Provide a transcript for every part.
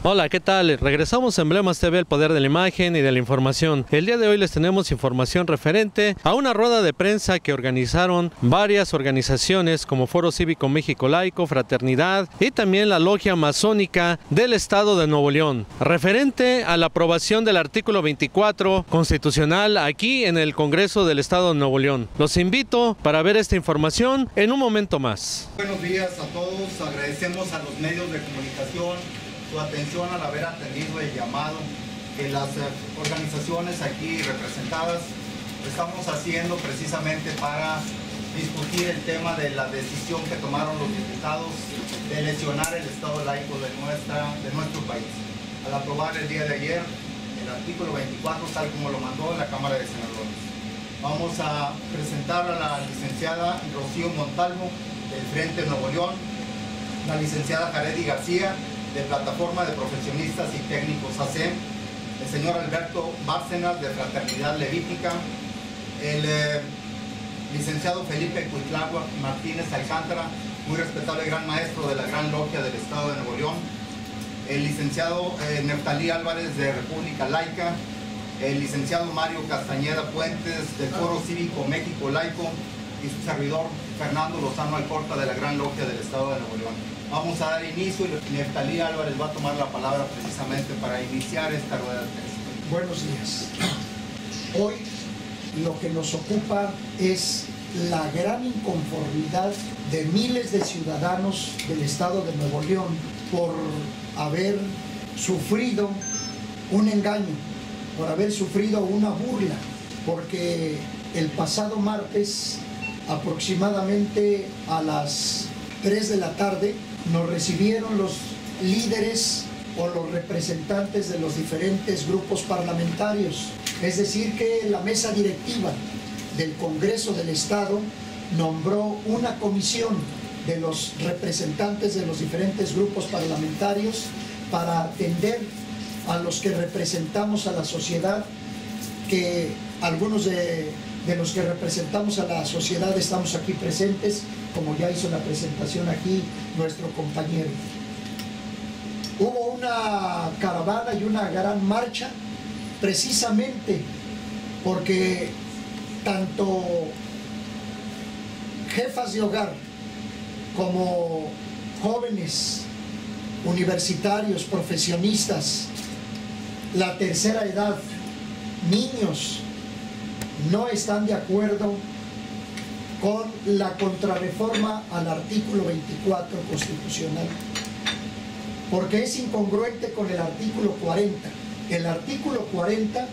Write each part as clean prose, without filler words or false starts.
Hola, ¿qué tal? Regresamos a Emblemas TV, el poder de la imagen y de la información. El día de hoy les tenemos información referente a una rueda de prensa que organizaron varias organizaciones como Foro Cívico México Laico, Fraternidad y también la Logia Masónica del Estado de Nuevo León, referente a la aprobación del artículo 24 constitucional aquí en el Congreso del Estado de Nuevo León. Los invito para ver esta información en un momento más. Buenos días a todos, agradecemos a los medios de comunicación su atención al haber atendido el llamado que las organizaciones aquí representadas estamos haciendo precisamente para discutir el tema de la decisión que tomaron los diputados de lesionar el Estado laico de nuestro país. Al aprobar el día de ayer el artículo 24 tal como lo mandó la Cámara de Senadores. Vamos a presentar a la licenciada Rocío Montalvo del Frente Nuevo León, la licenciada Jaredi García de Plataforma de Profesionistas y Técnicos ACEM, el señor Alberto Bárcenas de Fraternidad Levítica, el licenciado Felipe Cuitlagua Martínez Alcántara, muy respetable gran maestro de la Gran Logia del Estado de Nuevo León, el licenciado Neftalí Álvarez de República Laica, el licenciado Mario Castañeda Puentes del Foro Cívico México Laico y su servidor Fernando Lozano Alcorta de la Gran Logia del Estado de Nuevo León. Vamos a dar inicio y Neftalí Álvarez va a tomar la palabra precisamente para iniciar esta rueda de prensa. Buenos días. Hoy lo que nos ocupa es la gran inconformidad de miles de ciudadanos del Estado de Nuevo León por haber sufrido un engaño, por haber sufrido una burla, porque el pasado martes, aproximadamente a las 3 de la tarde, nos recibieron los líderes o los representantes de los diferentes grupos parlamentarios. Es decir, que la mesa directiva del Congreso del Estado nombró una comisión de los representantes de los diferentes grupos parlamentarios para atender a los que representamos a la sociedad, que algunos de los que representamos a la sociedad estamos aquí presentes, como ya hizo la presentación aquí nuestro compañero. Hubo una caravana y una gran marcha precisamente porque tanto jefas de hogar como jóvenes universitarios, profesionistas, la tercera edad, niños, no están de acuerdo con la contrarreforma al artículo 24 constitucional, porque es incongruente con el artículo 40. El artículo 40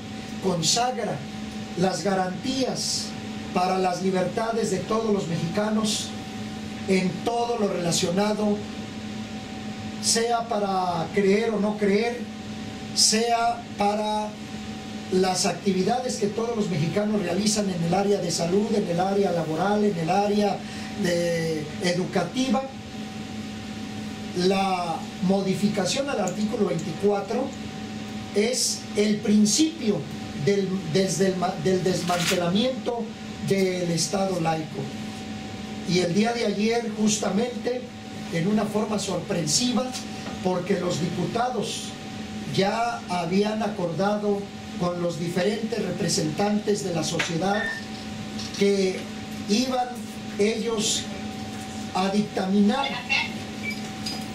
consagra las garantías para las libertades de todos los mexicanos en todo lo relacionado, sea para creer o no creer, sea para las actividades que todos los mexicanos realizan en el área de salud, en el área laboral, en el área educativa. La modificación al artículo 24 es el principio del desmantelamiento del Estado laico. Y el día de ayer, justamente, en una forma sorpresiva, porque los diputados ya habían acordado con los diferentes representantes de la sociedad que iban ellos a dictaminar,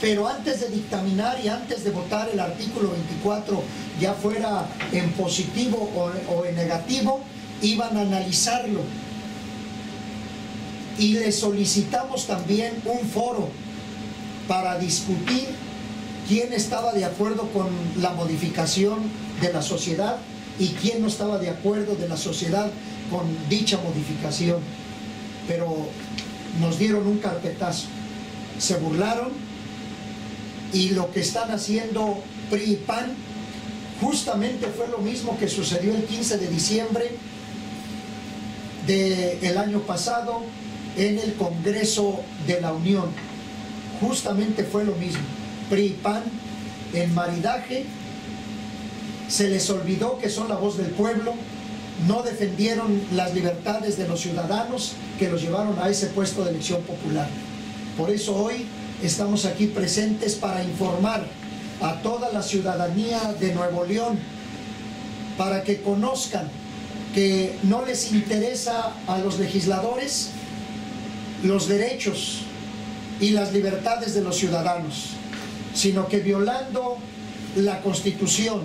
pero antes de dictaminar y antes de votar el artículo 24, ya fuera en positivo o en negativo, iban a analizarlo. Y le solicitamos también un foro para discutir quién estaba de acuerdo con la modificación de la sociedad y quién no estaba de acuerdo de la sociedad con dicha modificación. Pero nos dieron un carpetazo, se burlaron, y lo que están haciendo PRI y PAN justamente fue lo mismo que sucedió el 15 de diciembre del año pasado en el Congreso de la Unión. Justamente fue lo mismo. PRI y PAN en maridaje, se les olvidó que son la voz del pueblo, no defendieron las libertades de los ciudadanos que los llevaron a ese puesto de elección popular. Por eso hoy estamos aquí presentes para informar a toda la ciudadanía de Nuevo León para que conozcan que no les interesa a los legisladores los derechos y las libertades de los ciudadanos, sino que violando la Constitución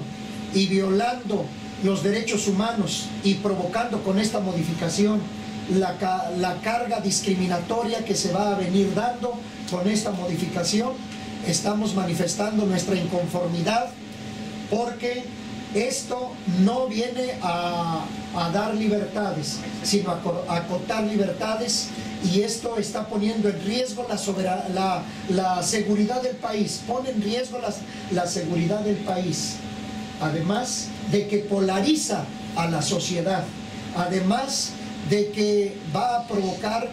y violando los derechos humanos y provocando con esta modificación la carga discriminatoria que se va a venir dando con esta modificación, estamos manifestando nuestra inconformidad, porque esto no viene a dar libertades, sino a acotar libertades, y esto está poniendo en riesgo la seguridad del país, pone en riesgo la seguridad del país, además de que polariza a la sociedad, además de que va a provocar,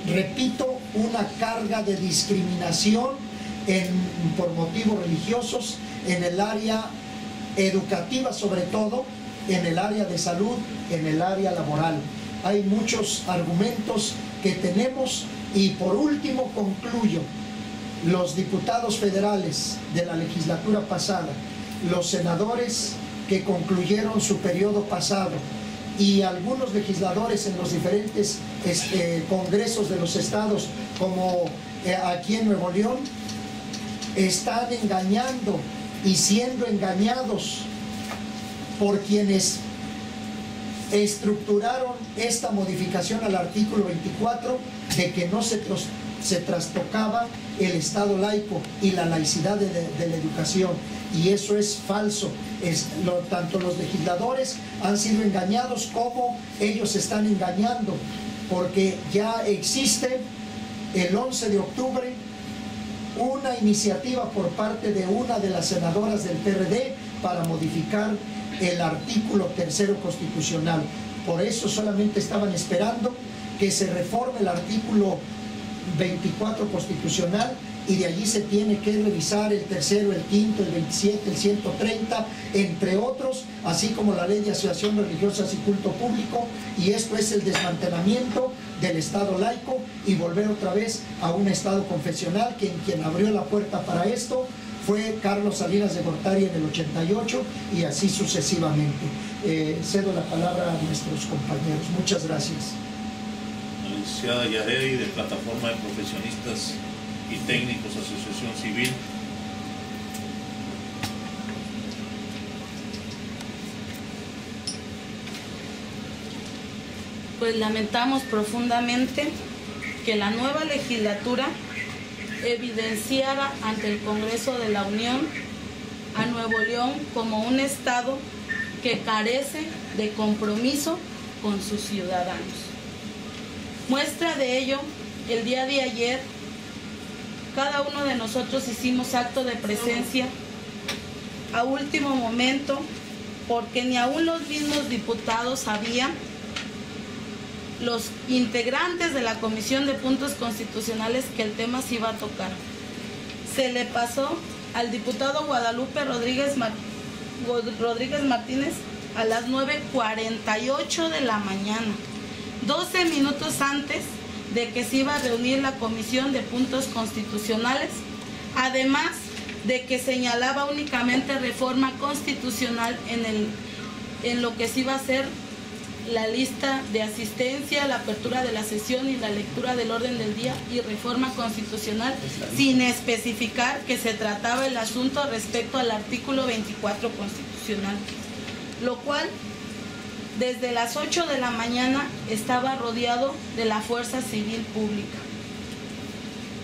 repito, una carga de discriminación por motivos religiosos en el área educativa, sobre todo en el área de salud, en el área laboral. Hay muchos argumentos que tenemos, y por último concluyo: los diputados federales de la legislatura pasada, los senadores que concluyeron su periodo pasado y algunos legisladores en los diferentes congresos de los estados, como aquí en Nuevo León, están engañando y siendo engañados por quienes estructuraron esta modificación al artículo 24 de que no se trastocaba el Estado laico y la laicidad de la educación, y eso es falso. Tanto los legisladores han sido engañados como ellos están engañando, porque ya existe el 11 de octubre una iniciativa por parte de una de las senadoras del PRD para modificar el artículo 3º constitucional. Por eso solamente estaban esperando que se reforme el artículo 24 constitucional, y de allí se tiene que revisar el 3º, el 5º, el 27, el 130, entre otros, así como la ley de asociaciones religiosas y culto público, y esto es el desmantelamiento del Estado laico y volver otra vez a un Estado confesional, que quien abrió la puerta para esto fue Carlos Salinas de Gortari en el 88, y así sucesivamente. Cedo la palabra a nuestros compañeros. Muchas gracias. La licenciada Yahedi, de Plataforma de Profesionistas y Técnicos, Asociación Civil. Pues lamentamos profundamente que la nueva legislatura evidenciara ante el Congreso de la Unión a Nuevo León como un estado que carece de compromiso con sus ciudadanos. Muestra de ello, el día de ayer, cada uno de nosotros hicimos acto de presencia a último momento, porque ni aún los mismos diputados sabían, los integrantes de la Comisión de Puntos Constitucionales, que el tema se iba a tocar. Se le pasó al diputado Guadalupe Rodríguez Martínez a las 9:48 de la mañana, 12 minutos antes de que se iba a reunir la Comisión de Puntos Constitucionales, además de que señalaba únicamente reforma constitucional en lo que se iba a hacer la lista de asistencia, la apertura de la sesión y la lectura del orden del día y reforma constitucional, sin especificar que se trataba el asunto respecto al artículo 24 constitucional, lo cual desde las 8 de la mañana estaba rodeado de la Fuerza Civil Pública.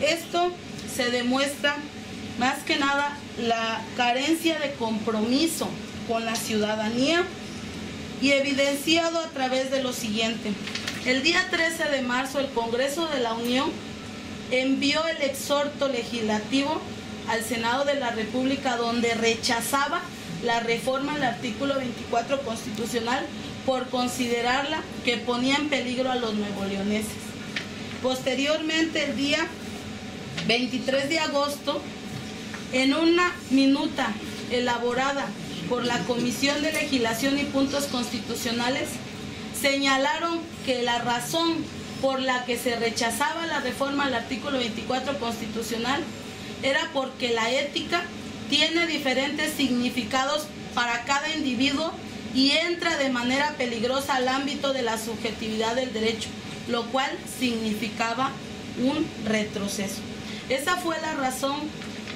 Esto se demuestra más que nada la carencia de compromiso con la ciudadanía, y evidenciado a través de lo siguiente. El día 13 de marzo el Congreso de la Unión envió el exhorto legislativo al Senado de la República, donde rechazaba la reforma al artículo 24 constitucional por considerarla que ponía en peligro a los nuevoleoneses. Posteriormente, el día 23 de agosto, en una minuta elaborada por la Comisión de Legislación y Puntos Constitucionales, señalaron que la razón por la que se rechazaba la reforma al artículo 24 constitucional era porque la ética tiene diferentes significados para cada individuo y entra de manera peligrosa al ámbito de la subjetividad del derecho, lo cual significaba un retroceso. Esa fue la razón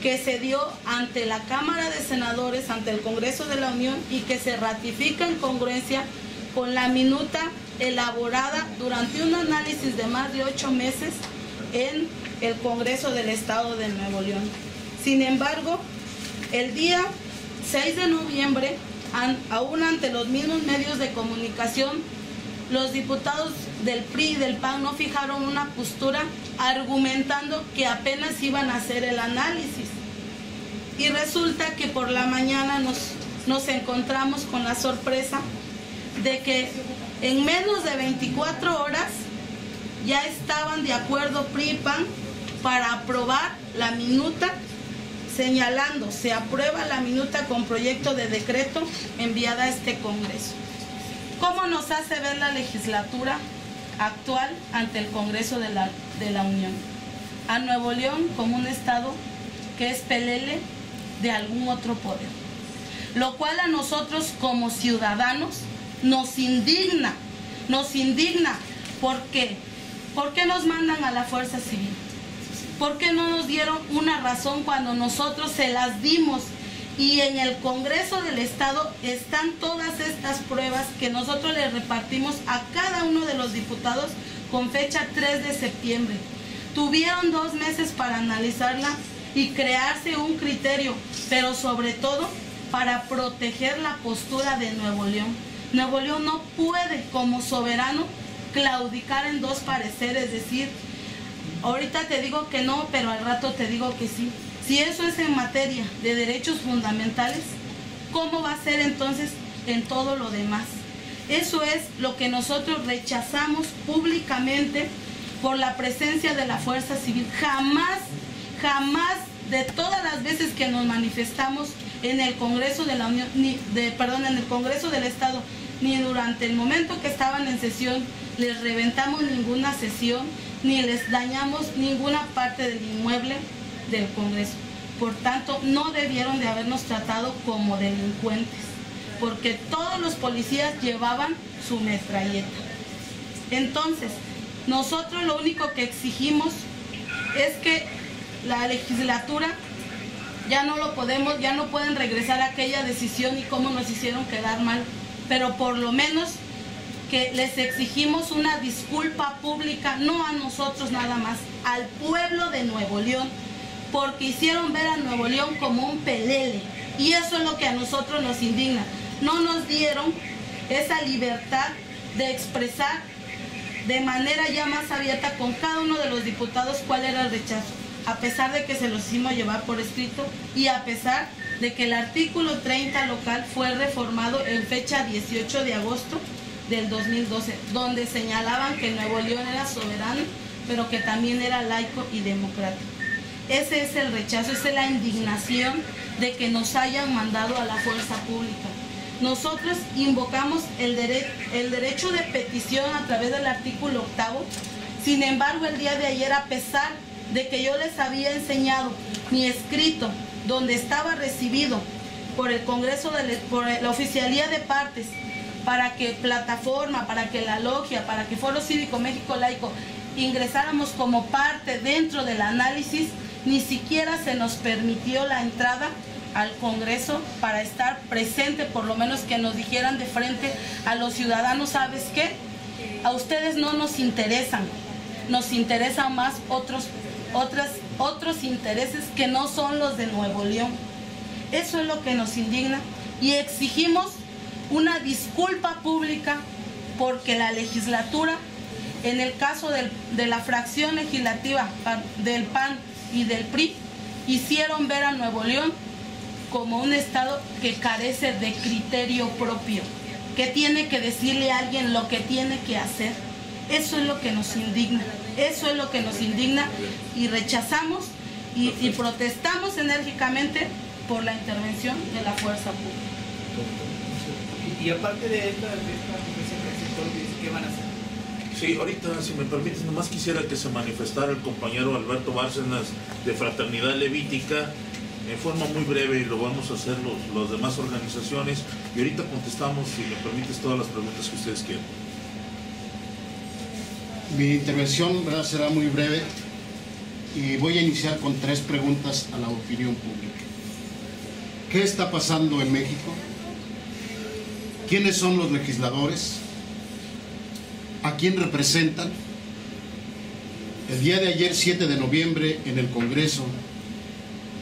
que se dio ante la Cámara de Senadores, ante el Congreso de la Unión, y que se ratifica en congruencia con la minuta elaborada durante un análisis de más de 8 meses en el Congreso del Estado de Nuevo León. Sin embargo, el día 6 de noviembre, aún ante los mismos medios de comunicación, los diputados del PRI y del PAN no fijaron una postura argumentando que apenas iban a hacer el análisis. Y resulta que por la mañana nos encontramos con la sorpresa de que en menos de 24 horas ya estaban de acuerdo PRI y PAN para aprobar la minuta, señalando, se aprueba la minuta con proyecto de decreto enviada a este Congreso. ¿Cómo nos hace ver la legislatura actual ante el Congreso de la Unión? A Nuevo León como un estado que es pelele de algún otro poder, lo cual a nosotros como ciudadanos nos indigna. ¿Por qué? ¿Por qué nos mandan a la fuerza civil? ¿Por qué no nos dieron una razón cuando nosotros se las dimos? Y en el Congreso del Estado están todas estas pruebas que nosotros le repartimos a cada uno de los diputados con fecha 3 de septiembre. Tuvieron 2 meses para analizarla y crearse un criterio, pero sobre todo para proteger la postura de Nuevo León. Nuevo León no puede, como soberano, claudicar en 2 pareceres, es decir, ahorita te digo que no, pero al rato te digo que sí. Si eso es en materia de derechos fundamentales, ¿cómo va a ser entonces en todo lo demás? Eso es lo que nosotros rechazamos públicamente por la presencia de la fuerza civil. Jamás de todas las veces que nos manifestamos en el Congreso de la Unión, en el Congreso del Estado, ni durante el momento que estaban en sesión les reventamos ninguna sesión, ni les dañamos ninguna parte del inmueble del Congreso. Por tanto, no debieron de habernos tratado como delincuentes, porque todos los policías llevaban su metralleta. Entonces, nosotros lo único que exigimos es que la legislatura ya no pueden regresar a aquella decisión y cómo nos hicieron quedar mal, pero por lo menos que les exigimos una disculpa pública, no a nosotros nada más, al pueblo de Nuevo León, porque hicieron ver a Nuevo León como un pelele, y eso es lo que a nosotros nos indigna. No nos dieron esa libertad de expresar de manera ya más abierta con cada uno de los diputados cuál era el rechazo, a pesar de que se los hicimos llevar por escrito y a pesar de que el artículo 30 local fue reformado en fecha 18 de agosto del 2012, donde señalaban que Nuevo León era soberano, pero que también era laico y democrático. Ese es el rechazo, esa es la indignación de que nos hayan mandado a la fuerza pública. Nosotros invocamos el derecho de petición a través del artículo 8. Sin embargo, el día de ayer, a pesar de que yo les había enseñado mi escrito, donde estaba recibido por el Congreso, por la Oficialía de Partes, para que Plataforma, para que la Logia, para que Foro Cívico México Laico ingresáramos como parte dentro del análisis, ni siquiera se nos permitió la entrada al Congreso para estar presente, por lo menos que nos dijeran de frente a los ciudadanos: ¿sabes qué? A ustedes no nos interesan, nos interesan más otros intereses que no son los de Nuevo León. Eso es lo que nos indigna y exigimos una disculpa pública porque la legislatura, en el caso de la fracción legislativa del PAN y del PRI, hicieron ver a Nuevo León como un estado que carece de criterio propio, que tiene que decirle a alguien lo que tiene que hacer. Eso es lo que nos indigna, y rechazamos y protestamos enérgicamente por la intervención de la fuerza pública. Y aparte de esta ¿qué van a hacer? Sí, ahorita, si me permites, nomás quisiera que se manifestara el compañero Alberto Bárcenas de Fraternidad Levítica en forma muy breve, y lo vamos a hacer las demás organizaciones, y ahorita contestamos, si me permites, todas las preguntas que ustedes quieran. Mi intervención, ¿verdad?, será muy breve y voy a iniciar con 3 preguntas a la opinión pública. ¿Qué está pasando en México? ¿Quiénes son los legisladores? ¿A quién representan? El día de ayer, 7 de noviembre, en el Congreso,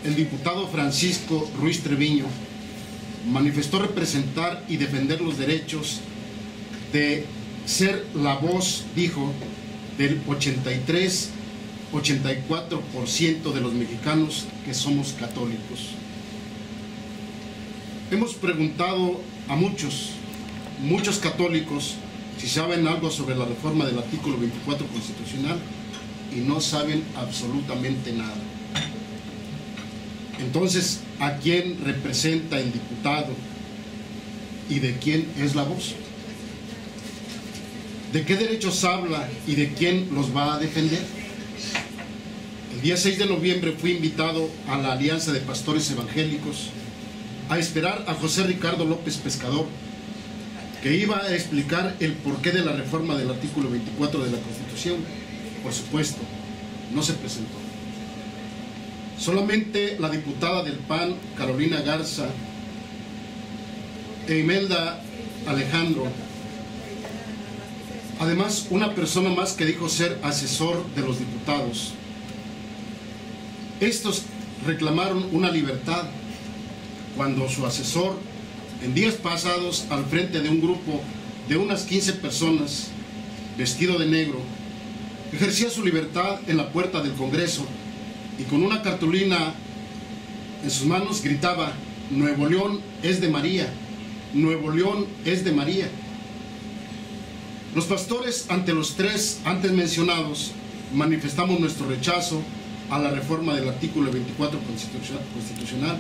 el diputado Francisco Ruiz Treviño manifestó representar y defender los derechos de ser la voz, dijo, del 83-84% de los mexicanos que somos católicos. Hemos preguntado a muchos católicos si saben algo sobre la reforma del artículo 24 constitucional y no saben absolutamente nada. Entonces, ¿a quién representa el diputado y de quién es la voz? ¿De qué derechos habla y de quién los va a defender? El día 6 de noviembre fui invitado a la Alianza de Pastores Evangélicos a esperar a José Ricardo López Pescador, que iba a explicar el porqué de la reforma del artículo 24 de la Constitución. Por supuesto, no se presentó. Solamente la diputada del PAN, Carolina Garza, e Imelda Alejandro, además una persona más que dijo ser asesor de los diputados. Estos reclamaron una libertad cuando su asesor, en días pasados, al frente de un grupo de unas 15 personas, vestido de negro, ejercía su libertad en la puerta del Congreso y con una cartulina en sus manos gritaba: Nuevo León es de María, Nuevo León es de María. Los pastores, ante los 3 antes mencionados, manifestamos nuestro rechazo a la reforma del artículo 24 constitucional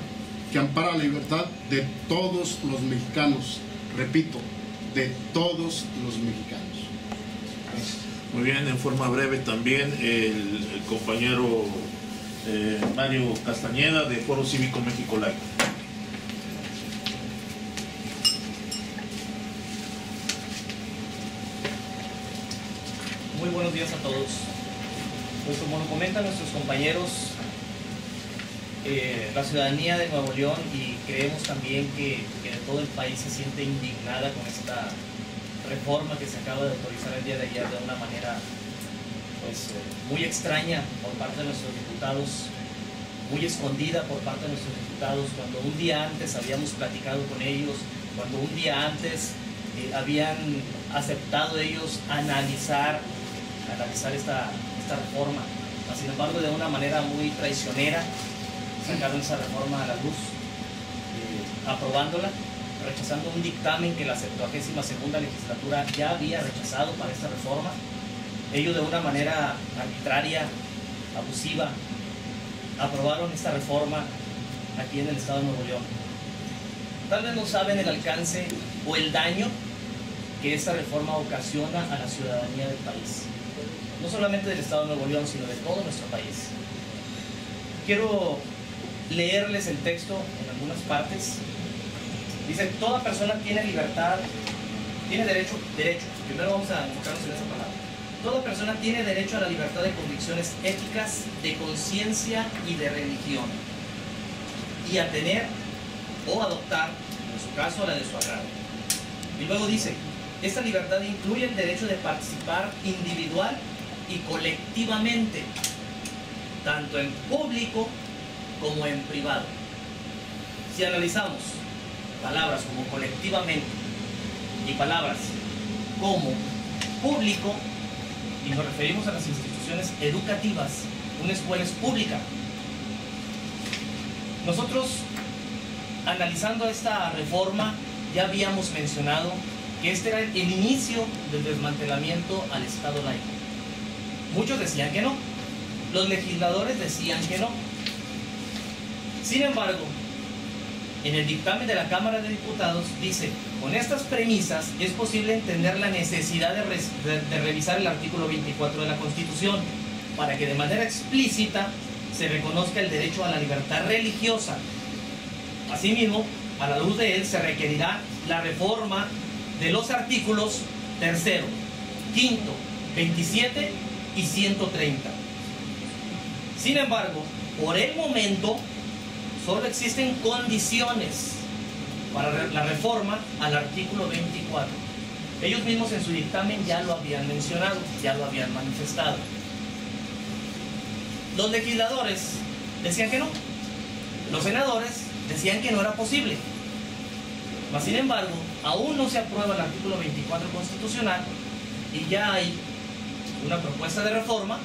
que ampara la libertad de todos los mexicanos, repito, de todos los mexicanos. Gracias. Muy bien, en forma breve también el compañero Mario Castañeda, de Foro Cívico México Laico. Muy buenos días a todos. Pues como lo comentan nuestros compañeros, la ciudadanía de Nuevo León, y creemos también que de todo el país, se siente indignada con esta reforma que se acaba de autorizar el día de ayer de una manera pues muy extraña por parte de nuestros diputados, muy escondida por parte de nuestros diputados, cuando un día antes habíamos platicado con ellos, cuando un día antes habían aceptado ellos analizar esta reforma. Sin embargo, de una manera muy traicionera sacaron esa reforma a la luz, aprobándola, rechazando un dictamen que la 72ª legislatura ya había rechazado para esta reforma. Ellos, de una manera arbitraria, abusiva, aprobaron esta reforma aquí en el estado de Nuevo León. Tal vez no saben el alcance o el daño que esta reforma ocasiona a la ciudadanía del país, no solamente del estado de Nuevo León, sino de todo nuestro país. Quiero leerles el texto en algunas partes. Dice: toda persona tiene libertad, tiene derecho, primero vamos a enfocarnos en esa palabra. Toda persona tiene derecho a la libertad de convicciones éticas, de conciencia y de religión, y a tener o adoptar, en su caso, la de su agrado. Y luego dice: esta libertad incluye el derecho de participar individual y colectivamente, tanto en público como en privado. Si analizamos palabras como colectivamente y palabras como público, y nos referimos a las instituciones educativas, una escuela es pública. Nosotros, analizando esta reforma, ya habíamos mencionado que este era el inicio del desmantelamiento al Estado laico. Muchos decían que no, los legisladores decían que no. Sin embargo, en el dictamen de la Cámara de Diputados dice: con estas premisas es posible entender la necesidad de revisar el artículo 24 de la Constitución para que de manera explícita se reconozca el derecho a la libertad religiosa. Asimismo, a la luz de él se requerirá la reforma de los artículos 3º, 5º, 27 y 130. Sin embargo, por el momento, solo existen condiciones para la reforma al artículo 24. Ellos mismos en su dictamen ya lo habían mencionado, ya lo habían manifestado. Los legisladores decían que no. Los senadores decían que no era posible. Mas, sin embargo, aún no se aprueba el artículo 24 constitucional y ya hay una propuesta de reforma.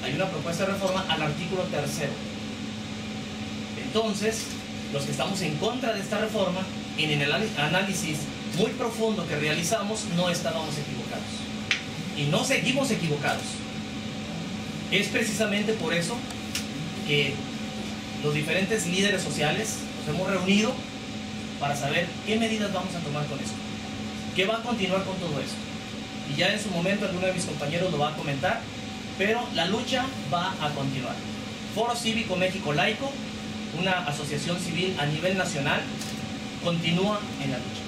Hay una propuesta de reforma al artículo 3º. Entonces, los que estamos en contra de esta reforma, en el análisis muy profundo que realizamos, no estábamos equivocados. Y no seguimos equivocados. Es precisamente por eso que los diferentes líderes sociales nos hemos reunido para saber qué medidas vamos a tomar con esto. ¿Qué va a continuar con todo esto? Y ya en su momento alguno de mis compañeros lo va a comentar, pero la lucha va a continuar. Foro Cívico México Laico, una asociación civil a nivel nacional, continúa en la lucha.